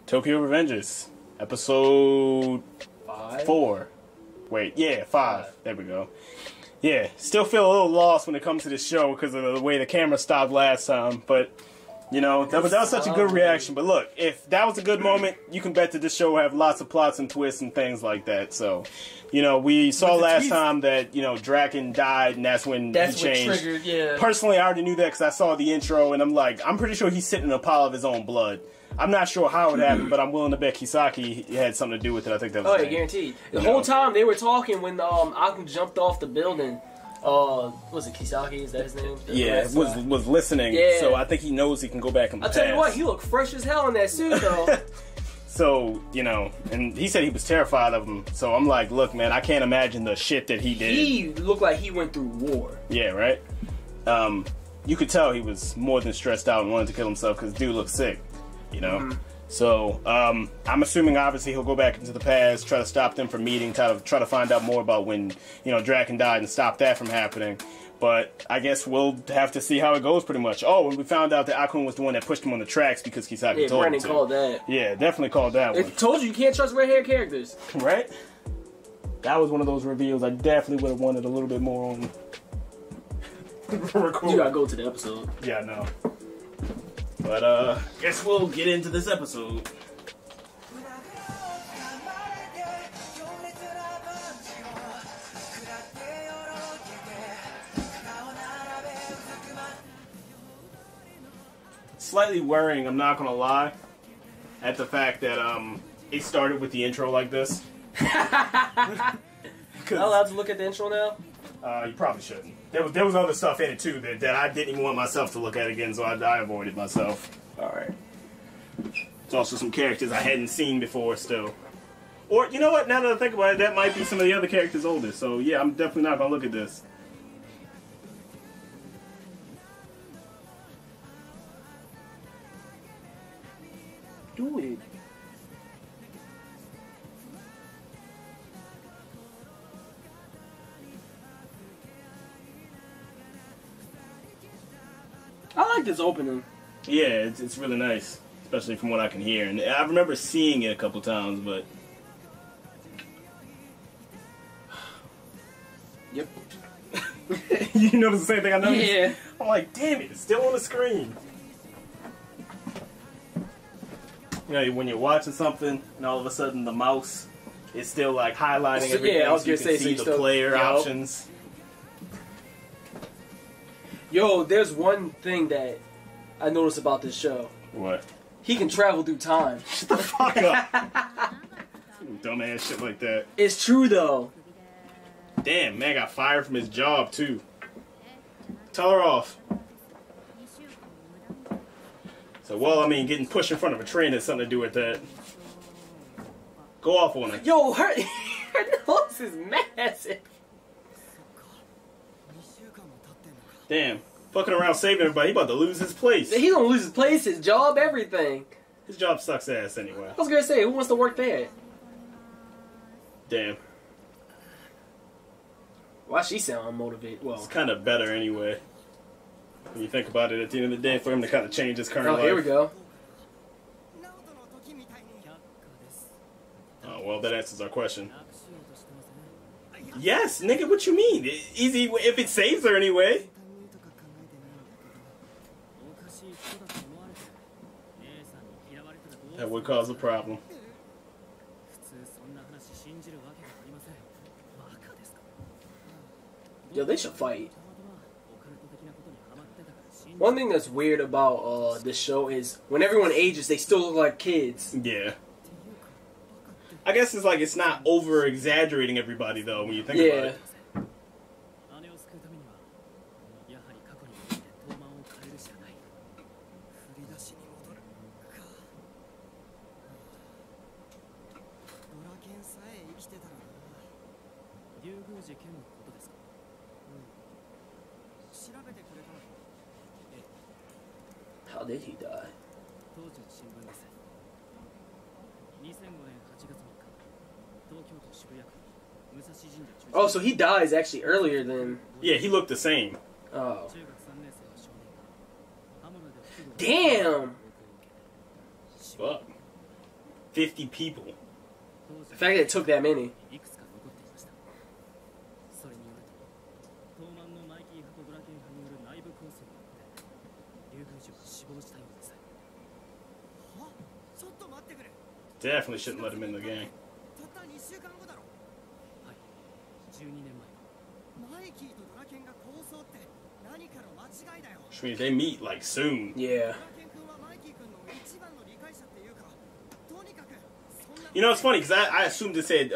Tokyo Revengers, episode 4. Wait, yeah, 5. There we go. Yeah, still feel a little lost when it comes to this show because of the way the camera stopped last time. But, you know, that was such a good reaction. But look, if that was a good moment, you can bet that this show will have lots of plots and twists and things like that. So, you know, we saw last time that, you know, Draken died and that's when he changed. What triggered, yeah. Personally, I already knew that because I saw the intro and I'm like, I'm pretty sure he's sitting in a pile of his own blood. I'm not sure how it happened, but I'm willing to bet Kisaki had something to do with it. I think that was guaranteed. The whole time they were talking when Aku jumped off the building. Was it Kisaki? Is that his name? Yeah, was listening. Yeah. So I think he knows he can go back and I'll tell you what, he looked fresh as hell in that suit, though. So, you know, and he said he was terrified of him. So I'm like, look, man, I can't imagine the shit that he did. He looked like he went through war. Yeah, right? You could tell he was more than stressed out and wanted to kill himself because dude looked sick. You know, so I'm assuming obviously he'll go back into the past, try to stop them from meeting, try to find out more about when Draken died and stop that from happening. But I guess we'll have to see how it goes, pretty much. Oh, and we found out that Akun was the one that pushed him on the tracks because Kisaki told him to. Called that. Yeah, definitely called that one. It told you can't trust red hair characters, right? That was one of those reveals I definitely would have wanted a little bit more on. You gotta go to the episode. Yeah, I know. But, guess we'll get into this episode. Slightly worrying, I'm not gonna lie, at the fact that, it started with the intro like this. Am I allowed to look at the intro now? You probably shouldn't. There was other stuff in it too that I didn't even want myself to look at again, so I avoided myself. Alright. There's also some characters I hadn't seen before still. Or, you know what, now that I think about it, that might be some of the other characters older. So yeah, I'm definitely not gonna look at this. Do it. I like this opening. Yeah, it's really nice, especially from what I can hear. And I remember seeing it a couple times, but... Yep. You notice the same thing I noticed? Yeah. I'm like, damn it, it's still on the screen. You know, when you're watching something, and all of a sudden the mouse is still, like, highlighting everything, yeah, I was so you gonna can say, see the player options. Yo, there's one thing that I noticed about this show. What? He can travel through time. Shut the fuck up. Dumbass shit like that. It's true, though. Damn, man got fired from his job, too. Tell her off. So, well, I mean, getting pushed in front of a train has something to do with that. Go off on her. Yo, her nose is massive. Damn. Fucking around saving everybody. He about to lose his place. He gonna lose his place, his job, everything. His job sucks ass anyway. I was gonna say, who wants to work there? Damn. Why she sound unmotivated? Well, it's kind of better anyway. When you think about it, at the end of the day, for him to kind of change his current life. Here we go. Oh, well, that answers our question. Yes, nigga, what you mean? Easy if it saves her anyway. That would cause a problem. Yo, they should fight. One thing that's weird about this show is when everyone ages, they still look like kids. Yeah. I guess it's like it's not over exaggerating everybody though when you think about it. How did he die? Oh, so he dies actually earlier than... Yeah, he looked the same. Oh. Damn! Fuck. 50 people. The fact that it took that many. Definitely shouldn't let him in the game. Which means they meet like soon. Yeah. You know, it's funny because I assumed it said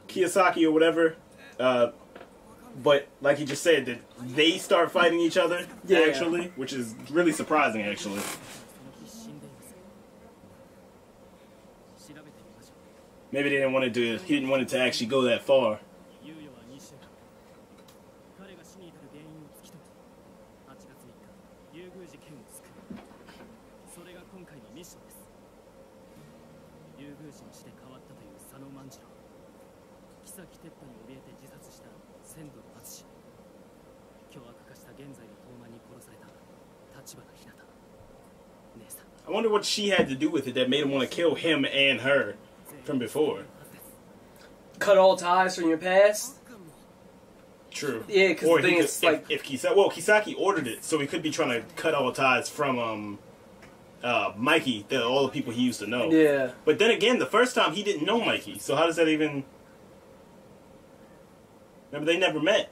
Kiyosaki or whatever, but like he just said, that they start fighting each other actually, which is really surprising actually. Maybe they didn't want it to. He didn't want it to actually go that far. I wonder what she had to do with it that made him want to kill him and her from before. Cut all ties from your past? True. Yeah, because the thing is, like... If Kisaki ordered it, so he could be trying to cut all ties from, Mikey, all the people he used to know. Yeah. But then again, the first time he didn't know Mikey, so how does that even... Remember, they never met.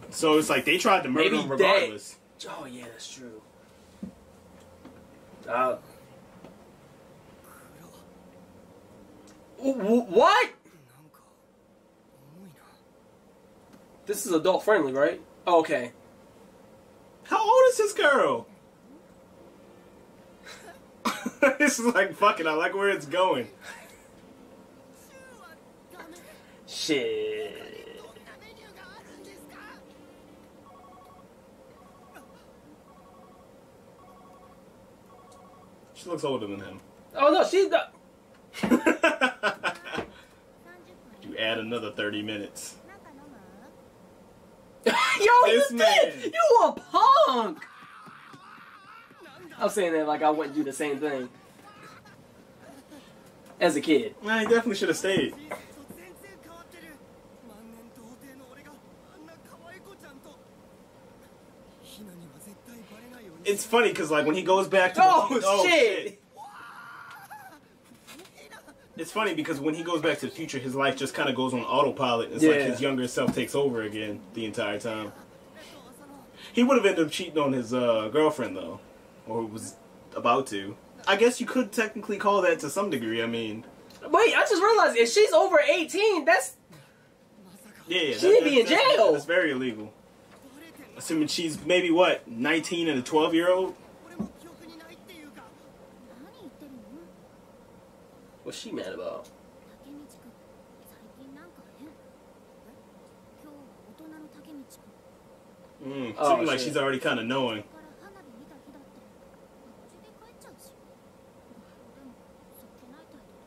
So it's like they tried to murder him regardless. Oh, yeah, that's true. What? This is adult friendly, right? Oh, okay. How old is this girl? This is like, fuck it, I like where it's going. Shit. She looks older than him. Oh no, she's not. You add another 30 minutes. Yo, this you man. did! You a punk! I'm saying that like I wouldn't do the same thing. As a kid. Nah, he definitely should have stayed. It's funny because like when he goes back to oh shit! It's funny because when he goes back to the future, his life just kind of goes on autopilot. It's like his younger self takes over again the entire time. He would have ended up cheating on his girlfriend though, or was about to. I guess you could technically call that to some degree. I mean, wait, I just realized if she's over 18, that's she'd be in jail. That's very illegal. Assuming she's maybe what, 19 and a 12-year-old. What's she mad about? Seems like she's already kind of knowing.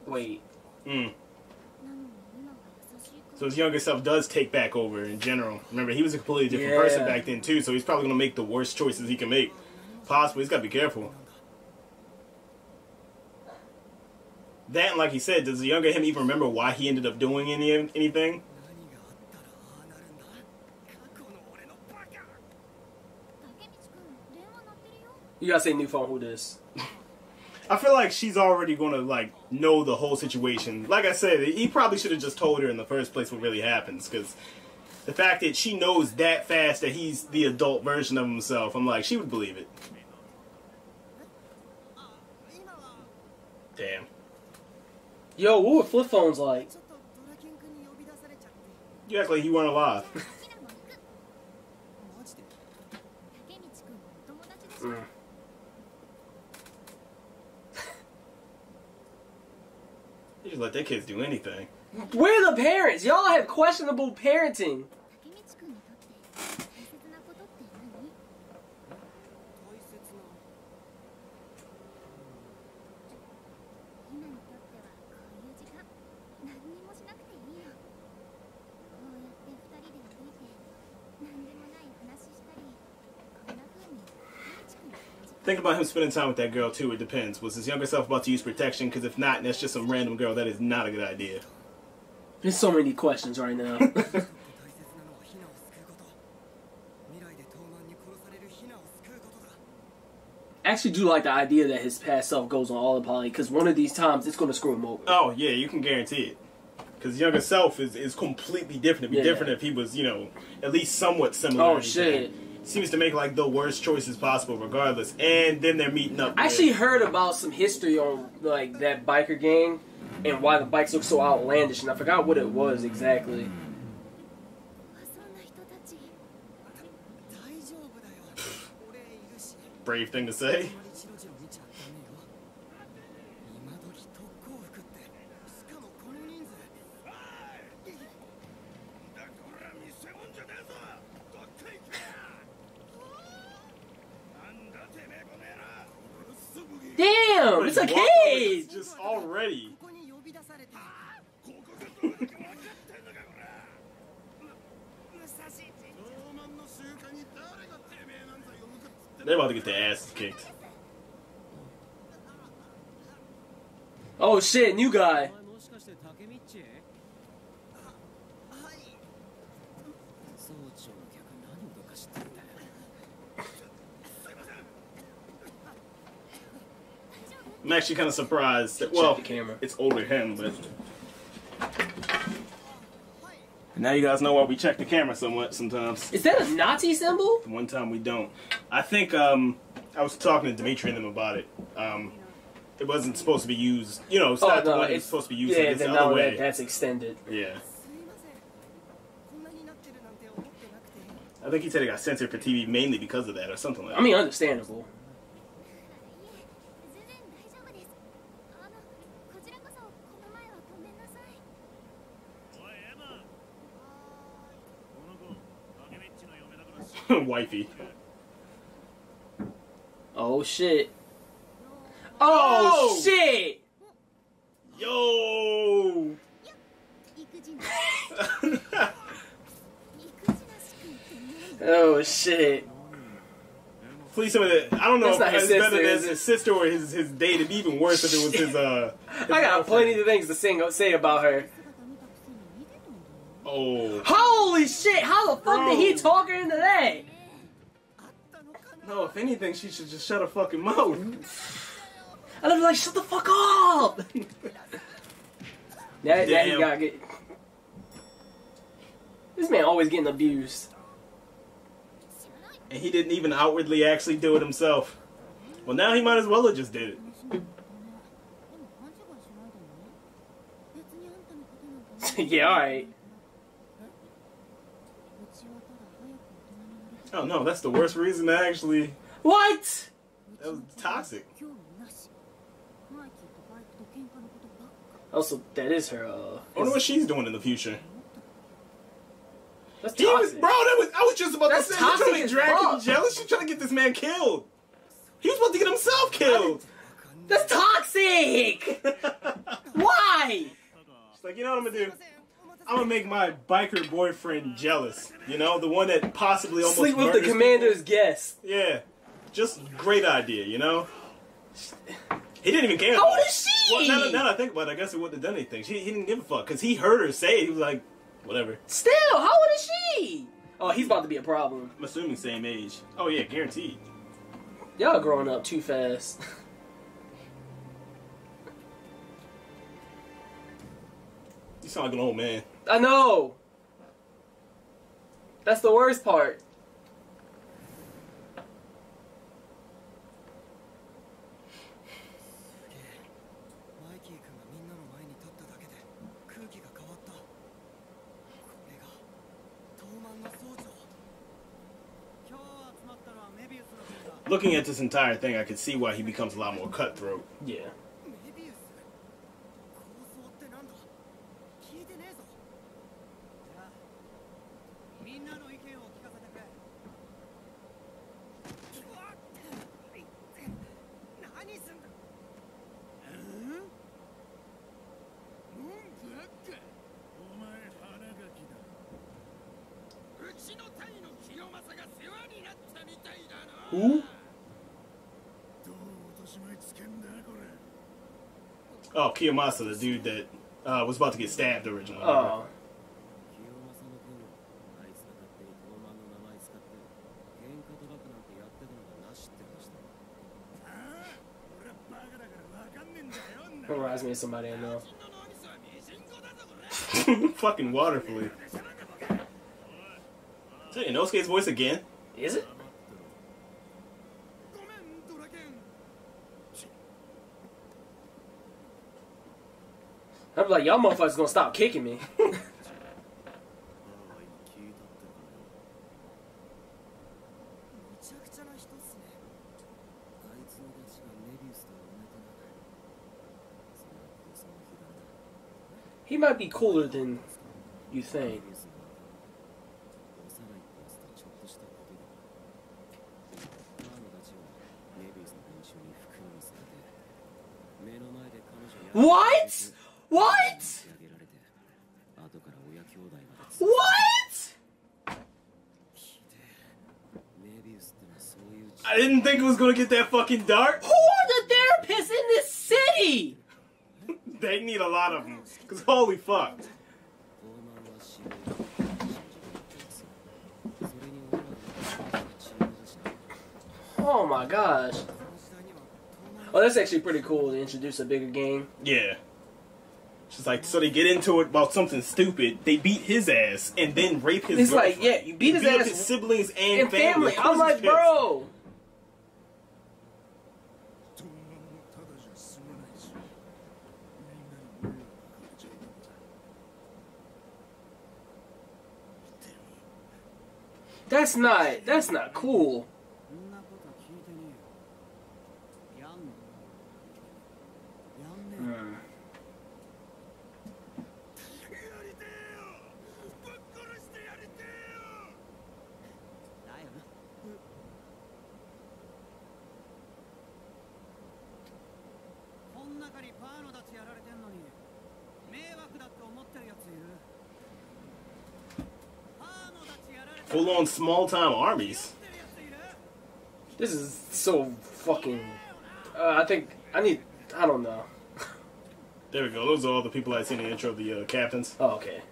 Wait. So his younger self does take back over in general. Remember, he was a completely different person back then too, so he's probably going to make the worst choices he can make. Possibly. He's got to be careful. That, and like he said, does the younger him even remember why he ended up doing anything? You gotta say new phone, who this? I feel like she's already gonna like know the whole situation. Like I said, he probably should have just told her in the first place what really happens, because the fact that she knows that fast that he's the adult version of himself, I'm like, she would believe it. Damn. Yo, what were flip phones like? You act like you weren't alive. You just let their kids do anything. Where are the parents? Y'all have questionable parenting. Think about him spending time with that girl too. It depends. Was his younger self about to use protection? Because if not, and that's just some random girl. That is not a good idea. There's so many questions right now. I actually do like the idea that his past self goes on all the poly, because one of these times it's going to screw him over. Oh, yeah, you can guarantee it. Because younger self is completely different. It'd be different if he was, you know, at least somewhat similar. Oh, shit. Seems to make, like, the worst choices possible regardless. And then they're meeting up. I actually heard about some history on, like, that biker gang and why the bikes look so outlandish, and I forgot what it was exactly. Brave thing to say. Damn, it's a cage! Just already. They're about to get their asses kicked. Oh shit, new guy. I'm actually kind of surprised that, well, it's older him, but now you guys know why we check the camera so much sometimes. Is that a Nazi symbol? One time we don't. I think I was talking to Dimitri and them about it. It wasn't supposed to be used. You know, it's not the way it's supposed to be used. Yeah, like, it's the other way. That's extended. Yeah. I think he said it got censored for TV mainly because of that, or something like that. I mean, understandable. Wifey. Oh shit. Oh shit! Yo! Oh shit. Please tell me that. I don't know if That's it's not his better than sister, his sister or his date. It'd be even worse if it was his I got plenty of things to say about her. Oh. Holy shit! How the fuck did he talk her into that? No, if anything, she should just shut her fucking mouth. And I'm like, shut the fuck up! Now you gotta get... This man always getting abused. And he didn't even outwardly actually do it himself. Well, now he might as well have just did it. Yeah, alright. Oh no, that's the worst reason to actually... What? That was toxic. Also, that is her, I wonder what she's doing in the future. That's toxic. I was just about to say, she's trying to make Dragon fuck. jealous. She's trying to get this man killed. He was about to get himself killed. That's toxic! Why? She's like, you know what I'm gonna do? I'm gonna make my biker boyfriend jealous. You know, the one that possibly almost sleep with the murders commander's people. guest. Yeah, just great idea. You know, he didn't even care. How old is she? Well, now that I think about it, I guess it wouldn't have done anything. He didn't give a fuck because he heard her say it. He was like, whatever. Still, how old is she? Oh, he's about to be a problem. I'm assuming same age. Oh yeah, guaranteed. Y'all growing up too fast. You sound like an old man. I know. That's the worst part. Looking at this entire thing, I could see why he becomes a lot more cutthroat. Yeah. Who? Oh, Kiyomasa, the dude that was about to get stabbed originally. Oh. Reminds me of somebody I know. Fucking water flea. So Inosuke's voice again? Is it? I'm like, y'all motherfuckers gonna stop kicking me. He might be cooler than you think. What? What? What? I didn't think it was gonna get that fucking dark. Who are the therapists in this city? They need a lot of them. Cause holy fuck. Oh my gosh. Oh, that's actually pretty cool to introduce a bigger game. Yeah. She's like, so they get into it about something stupid. They beat his ass and then rape his girlfriend. Like, yeah, you beat his ass. Up his siblings and family. I'm like, bro. That's not cool. Full-on small-time armies. This is so fucking... I don't know. There we go. Those are all the people I seen in the intro of the captains. Oh, okay.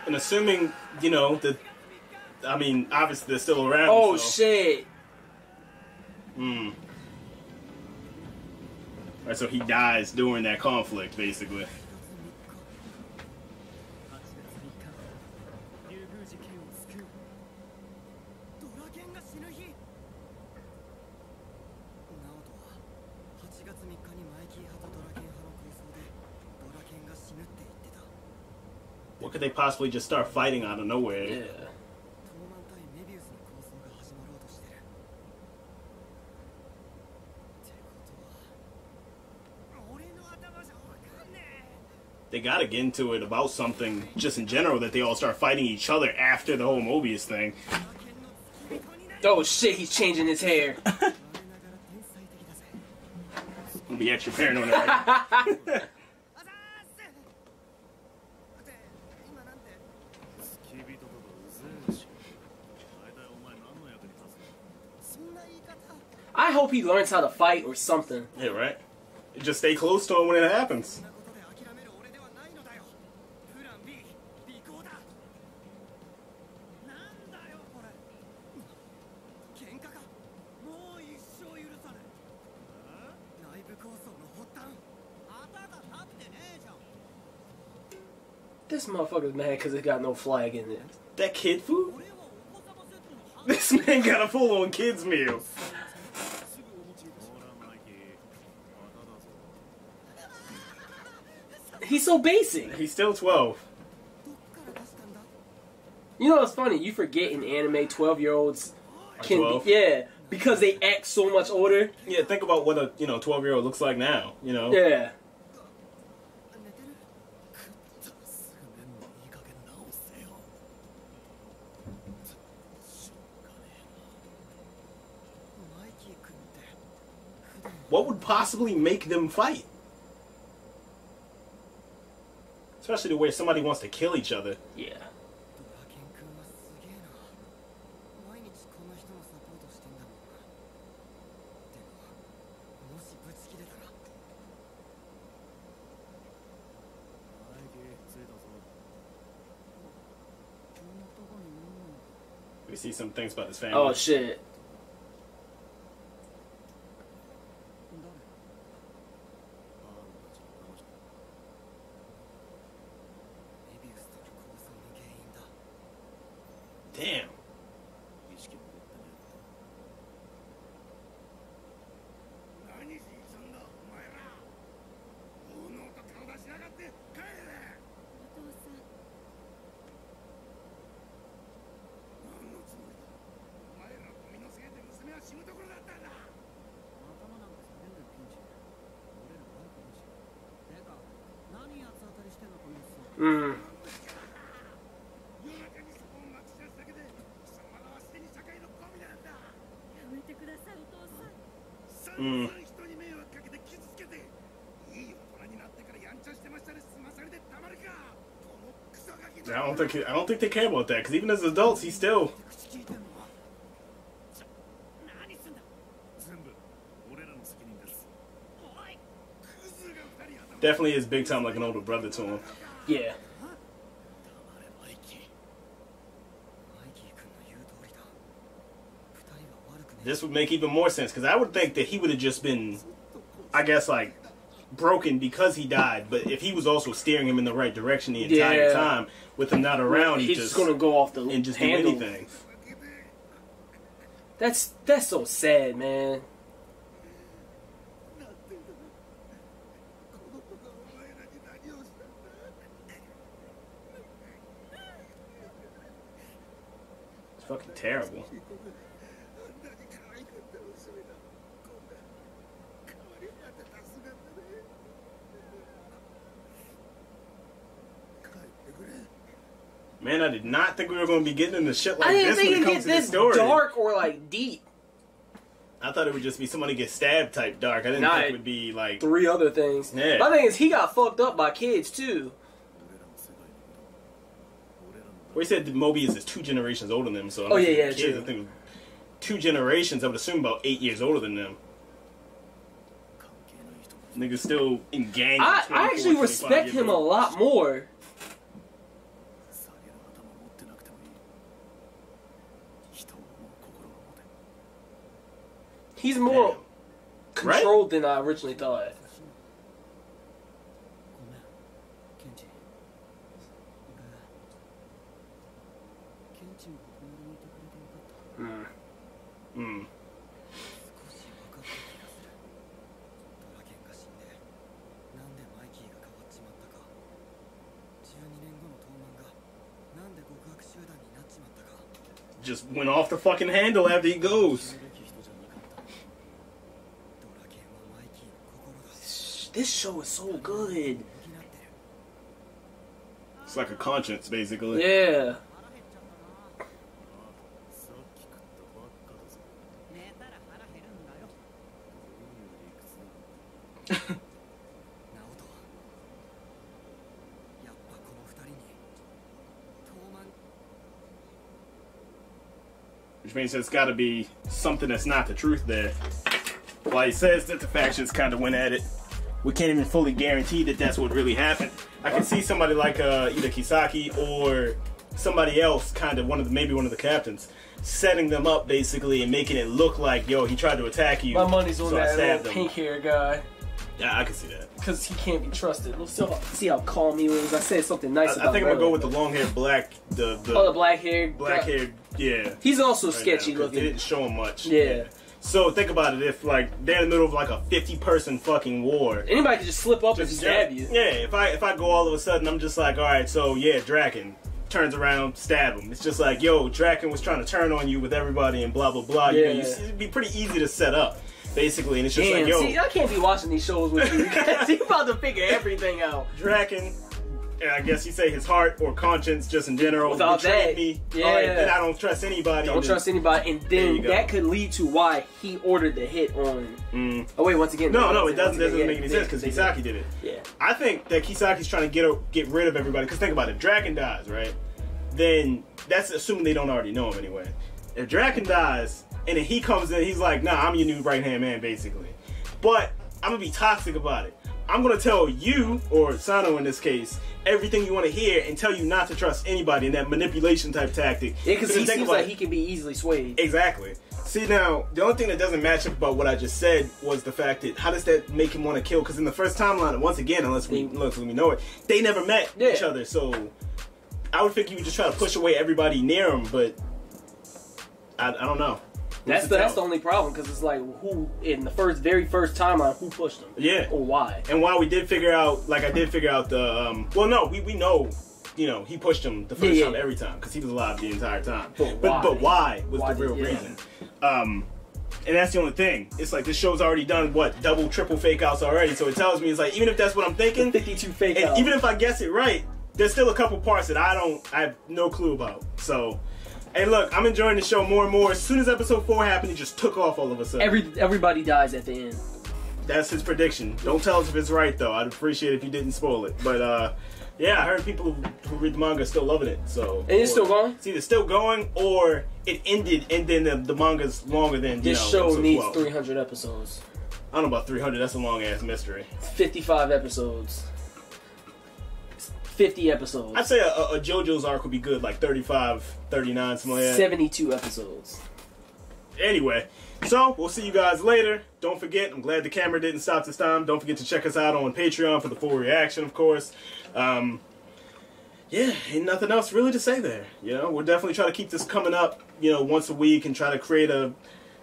And assuming, you know, that... I mean, obviously they're still around. Oh, so. shit. Alright, so he dies during that conflict, basically. What could they possibly just start fighting out of nowhere? Yeah. They gotta get into it about something just in general that they all start fighting each other after the whole Mobius thing. Oh shit, he's changing his hair. I'll be extra paranoid. Right? I hope he learns how to fight or something. Yeah, right? Just stay close to him when it happens. This motherfucker's mad because it got no flag in it. That kid food? This man got a full-on kid's meal. He's so basic. He's still 12. You know what's funny? You forget in anime 12-year-olds can 12? be, yeah, because they act so much older. Yeah, think about what a 12-year-old looks like now, you know? Yeah. What would possibly make them fight? Especially to where somebody wants to kill each other. Yeah. We see some things about his family. Oh shit. Damn. Mm. Mm. I don't think they care about that, because even as adults, he's still definitely is big time like an older brother to him. Yeah. This would make even more sense, because I would think that he would have just been, I guess, like, broken because he died, but if he was also steering him in the right direction the entire time, with him not around, he's just gonna go off the and just handle. do anything. That's so sad, man. It's fucking terrible. Man, I did not think we were going to be getting into shit like this when it comes to the story. Dark or like deep. I thought it would just be somebody get stabbed type dark. I didn't think it would be like 3 other things. Yeah. My thing is he got fucked up by kids too. Well, he said that Mobius is 2 generations older than them, so yeah, kids, true. I think 2 generations, I would assume about 8 years older than them. Niggas still in gang. I actually respect him a lot more. He's more controlled than I originally thought. Mm. Just went off the fucking handle after he goes. This show is so good. It's like a conscience, basically. Yeah. Which means there's got to be something that's not the truth there. While he says that the factions kind of went at it, we can't even fully guarantee that that's what really happened. I can see somebody like either Kisaki or somebody else, kind of maybe one of the captains, setting them up basically and making it look like, yo, he tried to attack you. My money's on so that little pink hair guy. Yeah, I can see that. Because he can't be trusted. Let's see how calm he was. I said something nice about him. I think I'm gonna go with the long haired black. The black haired. Black haired, yeah. He's also sketchy looking. They didn't show him much. Yeah. So think about it. If like they're in the middle of like a 50-person fucking war, anybody could just slip up and stab you. Yeah. If I go all of a sudden, I'm just like, all right, so yeah, Draken turns around, stab him. It's just like, yo, Draken was trying to turn on you with everybody and blah blah blah. Yeah. It'd be pretty easy to set up. Basically, and it's just Damn, like, yo, see, I can't be watching these shows with you because you're about to figure everything out. Draken, I guess you say his heart or conscience, just in general, without that, me. Yeah, all right, then I don't trust anybody. Don't trust anybody, and then that could lead to why he ordered the hit on. Oh wait, once again, no, it doesn't make any sense because Kisaki did it. Yeah, I think that Kisaki's trying to get rid of everybody. Because think about it, if Draken dies, right? Then that's assuming they don't already know him anyway. If Draken dies and then he comes in, he's like, nah, I'm your new right hand man, basically. But I'm gonna be toxic about it. I'm going to tell you, or Sano in this case, everything you want to hear and tell you not to trust anybody in that manipulation type tactic. Yeah, because he seems like he can be easily swayed. Exactly. See, now, the only thing that doesn't match up about what I just said was the fact that how does that make him want to kill? Because in the first timeline, once again, unless we know it, they never met each other. So I would think you would just try to push away everybody near him, but I don't know. That's the only problem, because it's like, who in the very first timeline, who pushed him? Yeah. Or why? And while we did figure out, like I did figure out the well, no, we know. You know, he pushed him the first time every time because he was alive the entire time. But why was the real reason? And that's the only thing. It's like this show's already done what, double, triple fake outs already. So it tells me it's like even if that's what I'm thinking, 52 fake outs. And even if I guess it right, there's still a couple parts that I have no clue about. So, hey, look, I'm enjoying the show more and more. As soon as episode 4 happened, it just took off all of a sudden. Everybody dies at the end. That's his prediction. Don't tell us if it's right though. I'd appreciate it if you didn't spoil it. But yeah, I heard people who read the manga are still loving it. So and it's still going? It's either still going or it ended and then the manga's longer than, this show needs 300 episodes. I don't know about 300. That's a long-ass mystery. 55 episodes. 50 episodes. I'd say a JoJo's arc would be good, like 35, 39, something like that. 72 episodes. Anyway, so we'll see you guys later. Don't forget, I'm glad the camera didn't stop this time. Don't forget to check us out on Patreon for the full reaction, of course. Yeah, ain't nothing else really to say there. You know, we'll definitely try to keep this coming up, you know, once a week and try to create a,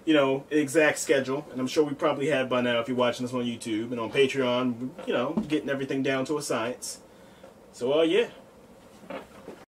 you know, exact schedule. And I'm sure we probably have by now if you're watching this on YouTube and on Patreon, you know, getting everything down to a science. So, yeah.